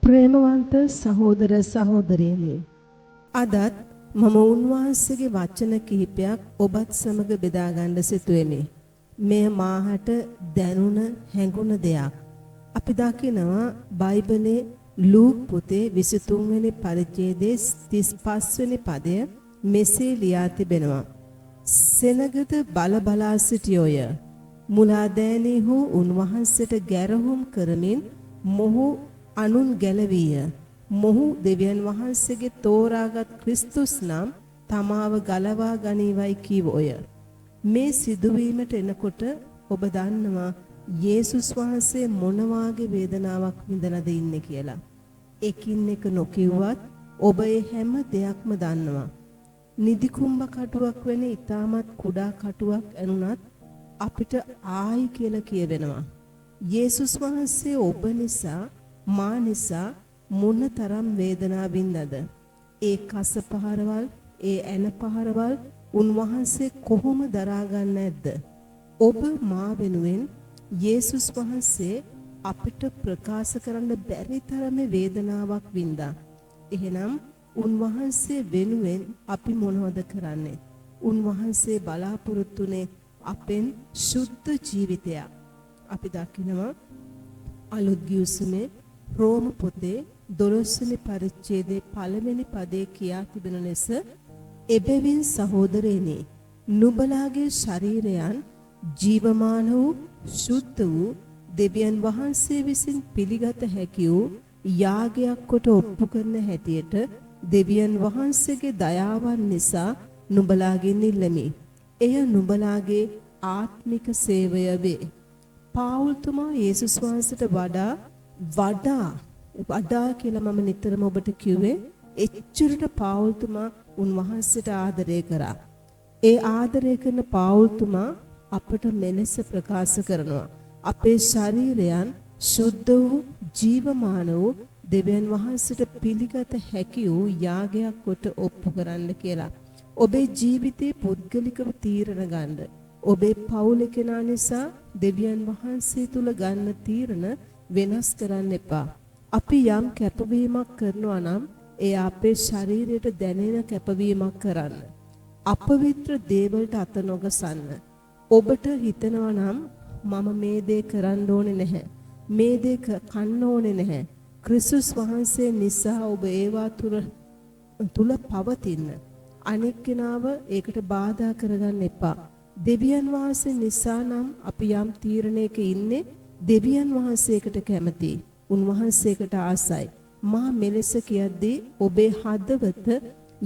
ප්‍රේමවන්ත සහෝදර සහෝදරියනි, අදත් මම උන්වහන්සේගේ වචන කිහිපයක් ඔබත් සමග බෙදා ගන්න සිටුවෙමි. මෙය මාහට දැනුණ හැඟුණ දෙයක්. අපි දකිනවා බයිබලයේ ලූක් පොතේ 23 වෙනි පරිච්ඡේදයේ 35 වෙනි පදය මෙසේ ලියා තිබෙනවා. සෙනගද බලා සිටියෝය. මුලාදෑනිහු උන්වහන්සේට ගැරහුම් කරමින් මොහු අනුන් ගැලවිය. මොහු දෙවියන් වහන්සේගේ තෝරාගත් ක්‍රිස්තුස් නම් තමාව ගලවා ගනීවයි කීවෝය. මේ සිදුවීමට එනකොට ඔබ දන්නවා යේසුස් වහන්සේ මොන වාගේ වේදනාවක් විඳලාද ඉන්නේ කියලා. එකින් එක නොකියුවත් ඔබ ඒ හැම දෙයක්ම දන්නවා. නිදි කුඹ කටුවක් වෙන ඊටමත් කුඩා කටුවක් ඇනුණත් අපිට ආයි කියලා කියවෙනවා. යේසුස් වහන්සේ ඔබ නිසා මා නිසා මොනතරම් වේදනාව වින්දාද? ඒ කස පහරවල්, ඒ ඇන පහරවල් උන්වහන්සේ කොහොම දරා ගන්න නැද්ද? ඔබ මා වෙනුවෙන් යේසුස් වහන්සේ අපිට ප්‍රකාශ කරන්න බැරි තරමේ වේදනාවක් වින්දා. එහෙනම් උන්වහන්සේ වෙනුවෙන් අපි මොනවද කරන්නේ? උන්වහන්සේ බලාපොරොත්තුනේ අපෙන් සුද්ධ ජීවිතයක්. අපි දකිනවා අලුත් ගිවිසුමේ රෝම පොතේ 12 වෙනි පරිච්ඡේදයේ පළවෙනි පදයේ කියා තිබෙන ලෙස එබැවින් සහෝදරයනි නුඹලාගේ ශරීරයන් ජීවමාන වූ සුද්ධ වූ දෙවියන් වහන්සේ විසින් පිළිගත හැකි වූ යාගයක් කොට ඔප්පු කරන හැටියට දෙවියන් වහන්සේගේ දයාවන් නිසා නුඹලාගෙන් ඉල්ලමි. එය නුඹලාගේ ආත්මික සේවය වේ. පාවුල්තුමා යේසුස් වහන්සේට වඩා කියලා මම නිතරම ඔබට කිව්වේ එච්චරට පාවුල්තුමා උන්වහන්සේට ආදරය කරා. ඒ ආදරය කරන පාවුල්තුමා අපට මෙලෙස ප්‍රකාශ කරනවා. අපේ ශරීරයන් සුද්ධ වූ ජීවමාන වූ දෙවියන් වහන්සේට පිළිගත හැකි වූ යාගයක් කොට ඔප්පු කරන්න කියලා. ඔබේ ජීවිතේ පුද්ගලිකව තීරණ ගන්න. ඔබේ පවුලේ කෙනා නිසා දෙවියන් වහන්සේ තුල ගන්න තීරණ වෙනස් කරන්න එපා. අපි යම් කැපවීමක් කරනවා නම් ඒ අපේ ශරීරයට දැනෙන කැපවීමක් කරන්න. අපවිත්‍ර දේවල්ට අත නොගසන්න. ඔබට හිතනවා නම් මම මේ දේ කරන්න ඕනේ නැහැ. මේ දේ කන්න ඕනේ නැහැ. ක්‍රිස්තුස් වහන්සේ නිසා ඔබ ඒවා තුල පවතින. අනෙක් කෙනාව ඒකට බාධා කරගන්න එපා. දෙවියන් වහන්සේ නිසා නම් අපි යම් තීරණයක ඉන්නේ දෙවියන් වහන්සේකට කැමති. උන්වහන්සේකට ආසයි. මා මෙලෙස කියද්දී ඔබේ හදවත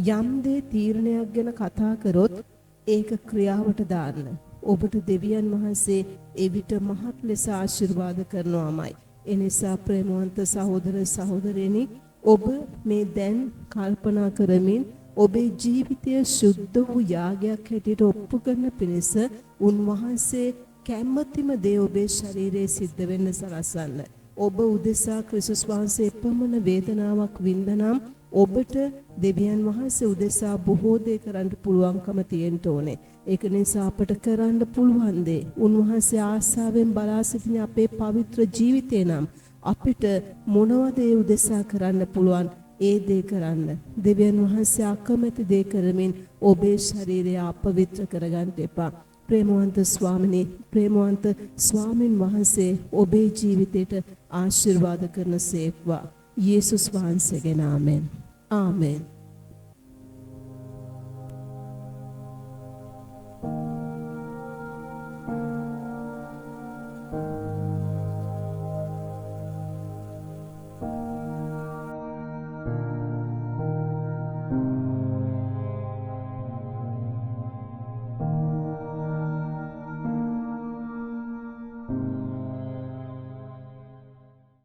යම් දේ තීරණයක් ගැන කතා කරොත් ඒක ක්‍රියාවට දාන්න. ඔබට දෙවියන් වහන්සේ එවිට මහත් ලෙස ආශිර්වාද කරනවාමයි. එනිසා ප්‍රේමවන්ත සහෝදර සහෝදරියනි ඔබ මේ දැන් කල්පනා කරමින් ඔබේ ජීවිතය සුද්ධ වූ යාගයක් හැටියට ඔප්පු කරන පිණිස උන්වහන්සේ කැමැතිම දේ ඔබේ ශරීරයේ සිද්ධ වෙන්න සලස්වන්න. ඔබ උදෙසා ක්‍රිස්තුස් වහන්සේ පමණ වේදනාවක් වින්දනම් ඔබට දෙවියන් වහන්සේ උදෙසා බොහෝ දේ කරන්න පුළුවන්කම තියෙන්න ඕනේ. ඒක නිසා අපට කරන්න පුළුවන් දේ උන්වහන්සේ ආශාවෙන් බලා සිටින අපේ පවිත්‍ර ජීවිතේ නම් අපිට මොනවද ඒ උදෙසා කරන්න පුළුවන්? ඒ දේ කරන්න. දෙවියන් වහන්සේ අකමැති දේ කරමින් ඔබේ ශරීරය අපවිත්‍ර කරගන්න එපා. ප්‍රේමවන්ත ස්වාමිනේ, ප්‍රේමවන්ත ස්වාමින් වහන්සේ ඔබේ ජීවිතයට ආශිර්වාද කරන සේක්වා. යේසුස් වහන්සේගේ නාමයෙන්. ආමෙන්.